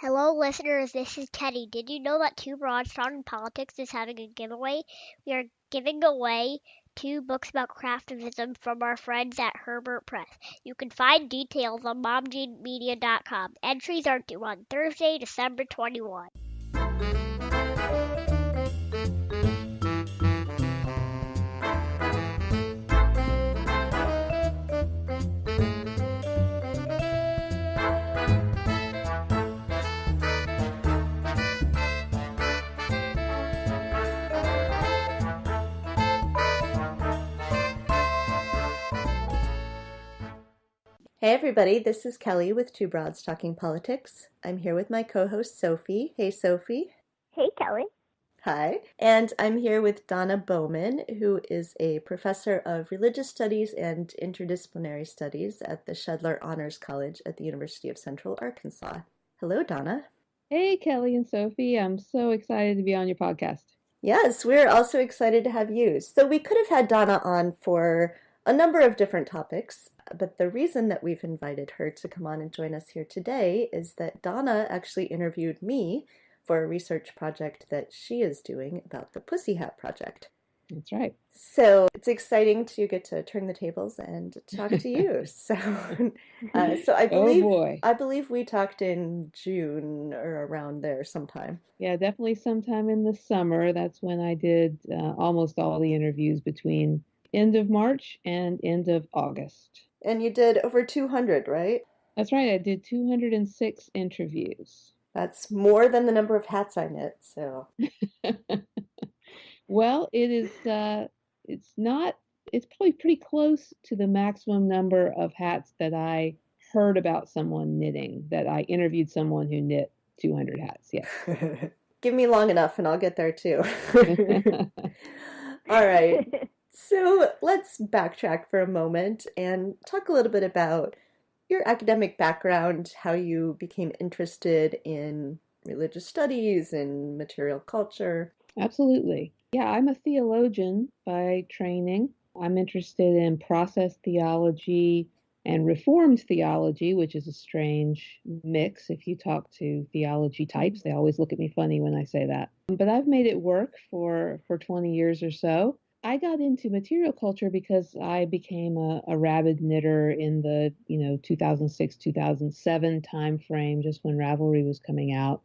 Hello, listeners. This is Kenny. Did you know that Two Broads Talking Politics is having a giveaway? We are giving away 2 books about craftivism from our friends at Herbert Press. You can find details on momgenemedia.com. Entries are due on Thursday, December 21. Hey everybody, this is Kelly with Two Broads Talking Politics. I'm here with my co-host Sophie. Hey Sophie. Hey, Kelly. Hi. And I'm here with Donna Bowman, who is a professor of religious studies and interdisciplinary studies at the Schedler Honors College at the University of Central Arkansas. Hello, Donna. Hey, Kelly and Sophie. I'm so excited to be on your podcast. Yes, we're also excited to have you. So we could have had Donna on for a number of different topics, but the reason that we've invited her to come on and join us here today is that Donna actually interviewed me for a research project that she is doing about the Pussyhat Project. That's right. So it's exciting to get to turn the tables and talk to you. So I believe we talked in June or around there sometime. Yeah, definitely sometime in the summer. That's when I did almost all the interviews between end of March and end of August. And you did over 200, right? That's right. I did 206 interviews. That's more than the number of hats I knit, so. Well, it's probably pretty close to the maximum number of hats that I heard about someone knitting, that I interviewed someone who knit 200 hats, yes. Give me long enough and I'll get there too. All right. So let's backtrack for a moment and talk a little bit about your academic background, how you became interested in religious studies and material culture. Absolutely. Yeah, I'm a theologian by training. I'm interested in process theology and Reformed theology, which is a strange mix. If you talk to theology types, they always look at me funny when I say that. But I've made it work for 20 years or so. I got into material culture because I became a rabid knitter in the 2006, 2007 timeframe, just when Ravelry was coming out.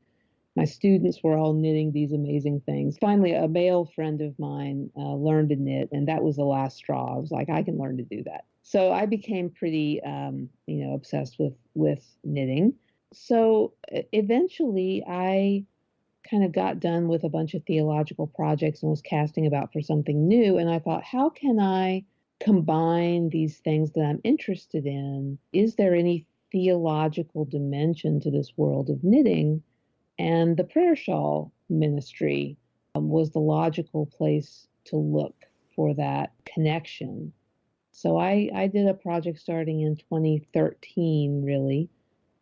My students were all knitting these amazing things. Finally, a male friend of mine learned to knit, and that was the last straw. I was like, I can learn to do that. So I became pretty, obsessed with knitting. So eventually, I kind of got done with a bunch of theological projects and was casting about for something new. And I thought, how can I combine these things that I'm interested in? Is there any theological dimension to this world of knitting? And the prayer shawl ministry was the logical place to look for that connection. So I did a project starting in 2013, really,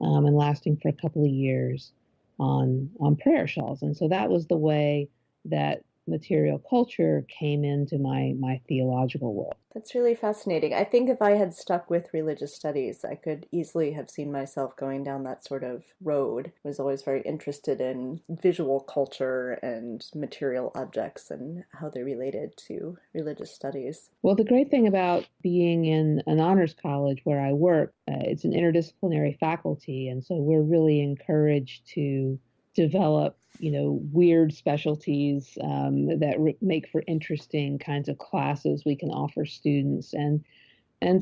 and lasting for a couple of years on prayer shawls. And so that was the way that material culture came into my theological world. That's really fascinating. I think if I had stuck with religious studies, I could easily have seen myself going down that sort of road. I was always very interested in visual culture and material objects and how they related to religious studies. Well, the great thing about being in an honors college where I work, it's an interdisciplinary faculty, and so we're really encouraged to develop weird specialties that make for interesting kinds of classes we can offer students. And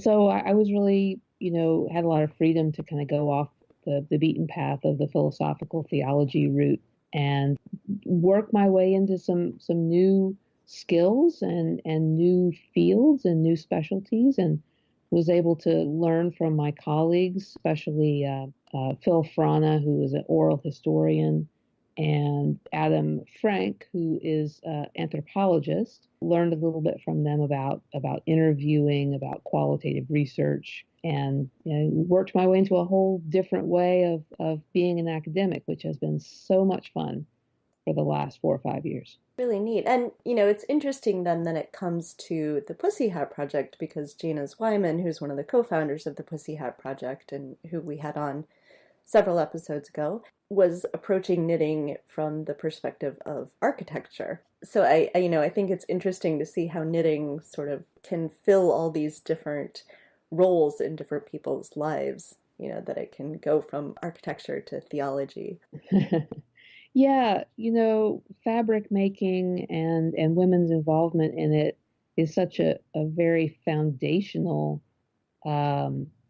so I was really, had a lot of freedom to kind of go off the beaten path of the philosophical theology route and work my way into some new skills and new fields and new specialties, and was able to learn from my colleagues, especially Phil Frana, who is an oral historian, and Adam Frank, who is an anthropologist. Learned a little bit from them about interviewing, about qualitative research, and worked my way into a whole different way of being an academic, which has been so much fun for the last 4 or 5 years. Really neat. And, it's interesting then that it comes to the Pussyhat Project, because Gina Wyman, who's one of the co-founders of the Pussyhat Project and who we had on several episodes ago, was approaching knitting from the perspective of architecture. So I think it's interesting to see how knitting sort of can fill all these different roles in different people's lives, that it can go from architecture to theology. Yeah, fabric making and women's involvement in it is such a very foundational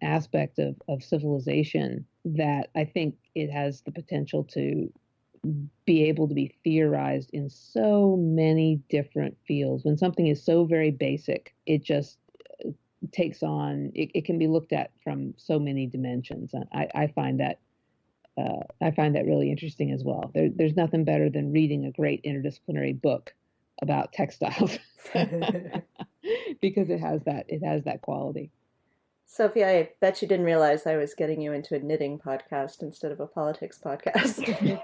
aspect of civilization that I think it has the potential to be able to be theorized in so many different fields. When something is so very basic, it just takes on, it can be looked at from so many dimensions. And I find that really interesting as well. There's nothing better than reading a great interdisciplinary book about textiles because it has that quality. Sophie, I bet you didn't realize I was getting you into a knitting podcast instead of a politics podcast.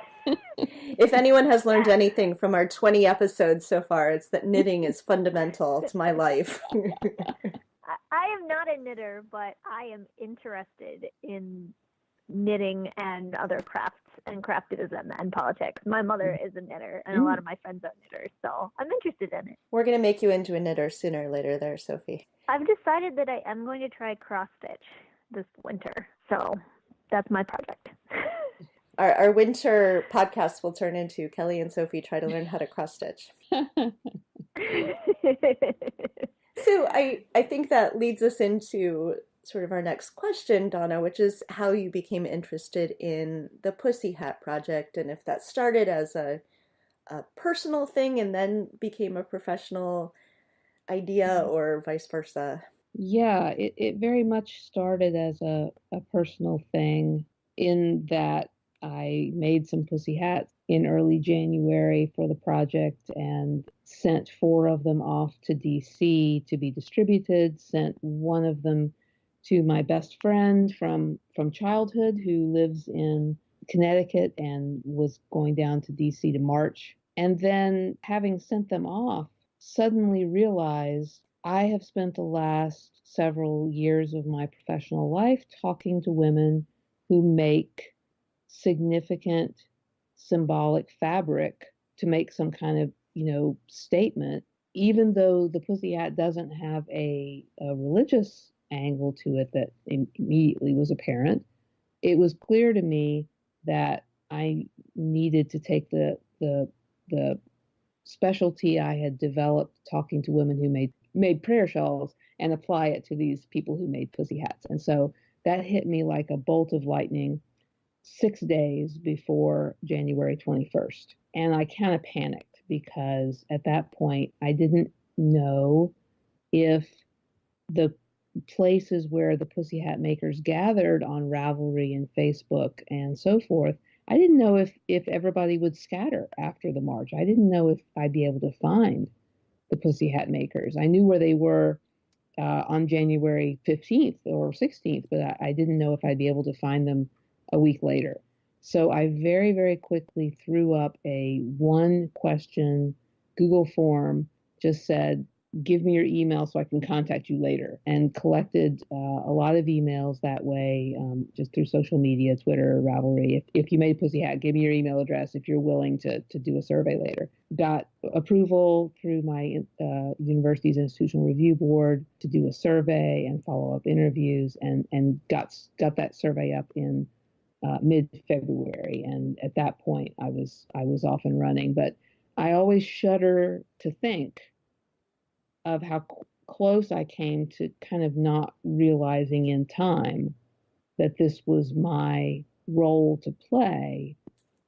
If anyone has learned anything from our 20 episodes so far, it's that knitting is fundamental to my life. I am not a knitter, but I am interested in knitting and other crafts and craftism and politics. My mother is a knitter, and a lot of my friends are knitters, so I'm interested in it. We're going to make you into a knitter sooner or later there, Sophie. I've decided that I am going to try cross-stitch this winter, so that's my project. Our winter podcast will turn into Kelly and Sophie try to learn how to cross-stitch. So I think that leads us into sort of our next question, Donna, which is how you became interested in the Pussyhat Project, and if that started as a personal thing and then became a professional idea or vice versa. Yeah, it very much started as a personal thing in that I made some pussy hats in early January for the project and sent 4 of them off to DC to be distributed, sent one of them to my best friend from childhood who lives in Connecticut and was going down to DC to march. And then having sent them off, suddenly realized I have spent the last several years of my professional life talking to women who make significant symbolic fabric to make some kind of, statement, even though the pussy hat doesn't have a religious angle to it that immediately was apparent. It was clear to me that I needed to take the specialty I had developed talking to women who made prayer shawls and apply it to these people who made pussy hats. And so that hit me like a bolt of lightning 6 days before January 21st. And I kind of panicked because at that point I didn't know if the places where the pussy hat makers gathered on Ravelry and Facebook and so forth, I didn't know if everybody would scatter after the march. I didn't know if I'd be able to find the pussy hat makers. I knew where they were on January 15th or 16th, but I didn't know if I'd be able to find them a week later. So I very, very quickly threw up a 1-question Google form, just said, give me your email so I can contact you later, and collected a lot of emails that way, just through social media, Twitter, Ravelry. If you made pussy hat, give me your email address if you're willing to do a survey later. Got approval through my university's institutional review board to do a survey and follow up interviews, and got that survey up in mid-February. And at that point, I was off and running. But I always shudder to think of how close I came to kind of not realizing in time that this was my role to play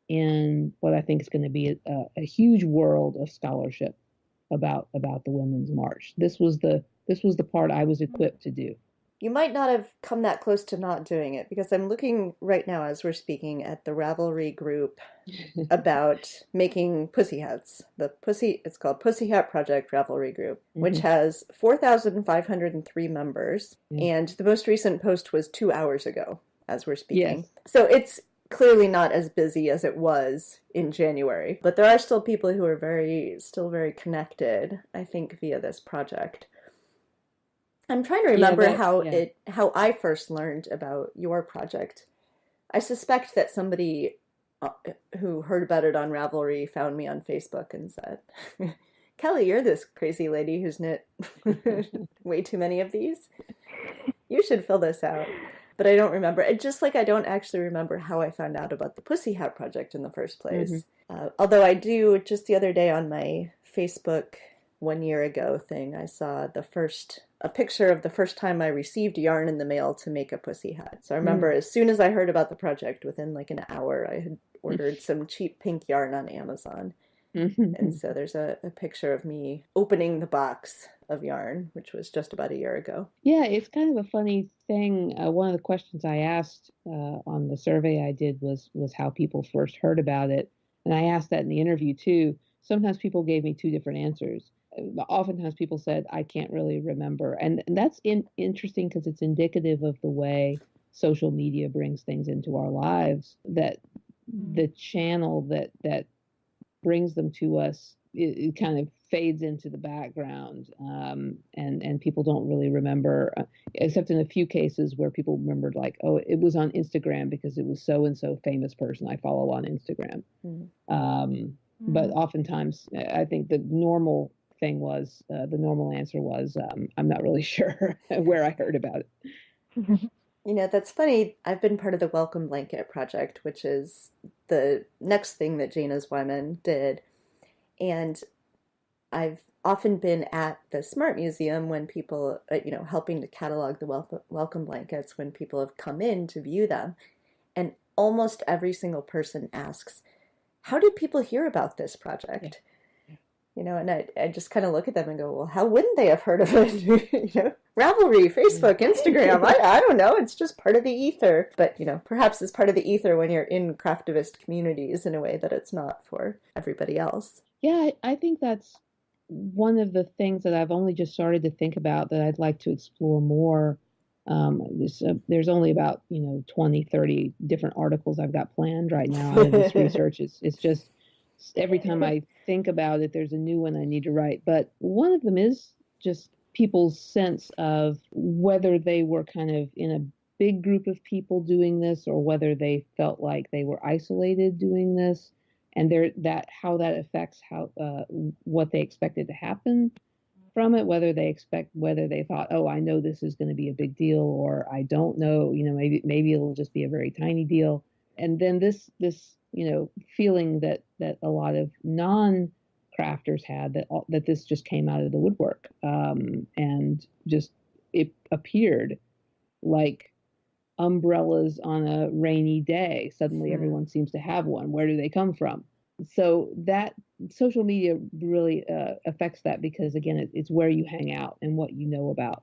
in what I think is going to be a huge world of scholarship about the Women's March. This was the part I was equipped to do. You might not have come that close to not doing it, because I'm looking right now as we're speaking at the Ravelry group about making pussy hats. It's called Pussyhat Project Ravelry group, which has 4,503 members, and the most recent post was 2 hours ago as we're speaking. Yes. So it's clearly not as busy as it was in January, but there are still people who are still very connected, I think, via this project. I'm trying to remember how I first learned about your project. I suspect that somebody who heard about it on Ravelry found me on Facebook and said, Kelly, you're this crazy lady who's knit way too many of these. You should fill this out. But I don't remember. It just like I don't actually remember how I found out about the Pussyhat Project in the first place. Although I do, just the other day on my Facebook 1 year ago thing, I saw a picture of the first time I received yarn in the mail to make a pussy hat. So I remember as soon as I heard about the project, within like an hour, I had ordered some cheap pink yarn on Amazon. And so there's a picture of me opening the box of yarn, which was just about a year ago. Yeah, it's kind of a funny thing. One of the questions I asked on the survey I did was how people first heard about it. And I asked that in the interview too. Sometimes people gave me two different answers. Oftentimes people said, I can't really remember. And that's interesting because it's indicative of the way social media brings things into our lives, that the channel that brings them to us, it kind of fades into the background, and people don't really remember, except in a few cases where people remembered, like, oh, it was on Instagram because it was so and so famous person I follow on Instagram. But oftentimes, I think the normal thing was, the normal answer was, I'm not really sure where I heard about it. You know, that's funny. I've been part of the Welcome Blanket Project, which is the next thing that Jana's Wyman did. And I've often been at the Smart Museum when people, helping to catalog the welcome blankets when people have come in to view them. And almost every single person asks, how did people hear about this project? And I just kind of look at them and go, well, how wouldn't they have heard of it? Ravelry, Facebook, Instagram, I don't know. It's just part of the ether. But, perhaps it's part of the ether when you're in craftivist communities in a way that it's not for everybody else. Yeah, I think that's one of the things that I've only just started to think about that I'd like to explore more. There's only about, 20, 30 different articles I've got planned right now out of this research. It's just every time I think about it, there's a new one I need to write. But one of them is just people's sense of whether they were kind of in a big group of people doing this or whether they felt like they were isolated doing this, and how that affects what they expected to happen from it, whether they thought, oh, I know this is going to be a big deal, or I don't know, maybe it'll just be a very tiny deal. And then this feeling that a lot of non-crafters had, that this just came out of the woodwork, and just it appeared like umbrellas on a rainy day. Suddenly everyone seems to have one. Where do they come from? So that social media really affects that, because again, it's where you hang out and what you know about.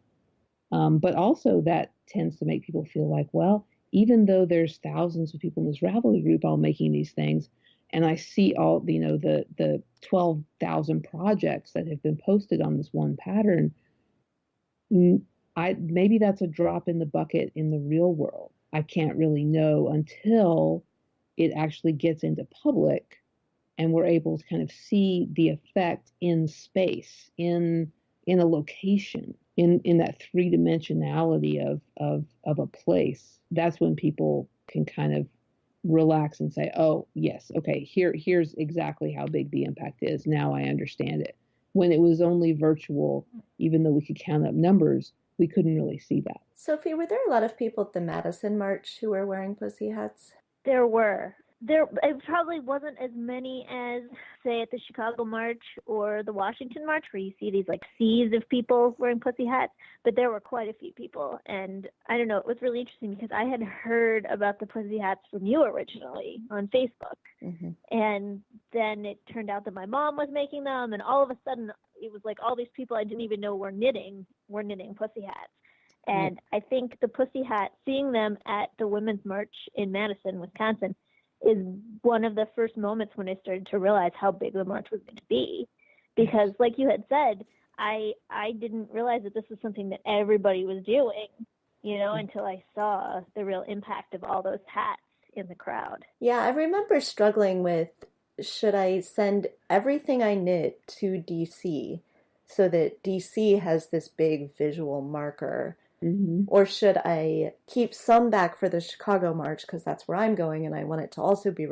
But also that tends to make people feel like, well, even though there's thousands of people in this Ravelry group all making these things, and I see all, the 12,000 projects that have been posted on this one pattern, maybe that's a drop in the bucket in the real world. I can't really know until it actually gets into public and we're able to kind of see the effect in space, in a location, in that three-dimensionality of a place. That's when people can kind of relax and say, oh, yes, okay, here's exactly how big the impact is. Now I understand it. When it was only virtual, even though we could count up numbers, we couldn't really see that. Sophie, were there a lot of people at the Madison March who were wearing pussy hats? There were. It probably wasn't as many as, say, at the Chicago March or the Washington March, where you see these like seas of people wearing pussy hats, but there were quite a few people. And I don't know, it was really interesting because I had heard about the pussy hats from you originally on Facebook. And then it turned out that my mom was making them, and all of a sudden it was like all these people I didn't even know were knitting pussy hats. And I think the pussy hat, seeing them at the Women's March in Madison, Wisconsin, is one of the first moments when I started to realize how big the march was going to be. Because like you had said, I didn't realize that this was something that everybody was doing, until I saw the real impact of all those hats in the crowd. Yeah, I remember struggling with, should I send everything I knit to DC so that DC has this big visual marker, Mm-hmm. Or should I keep some back for the Chicago March because that's where I'm going and I want it to also be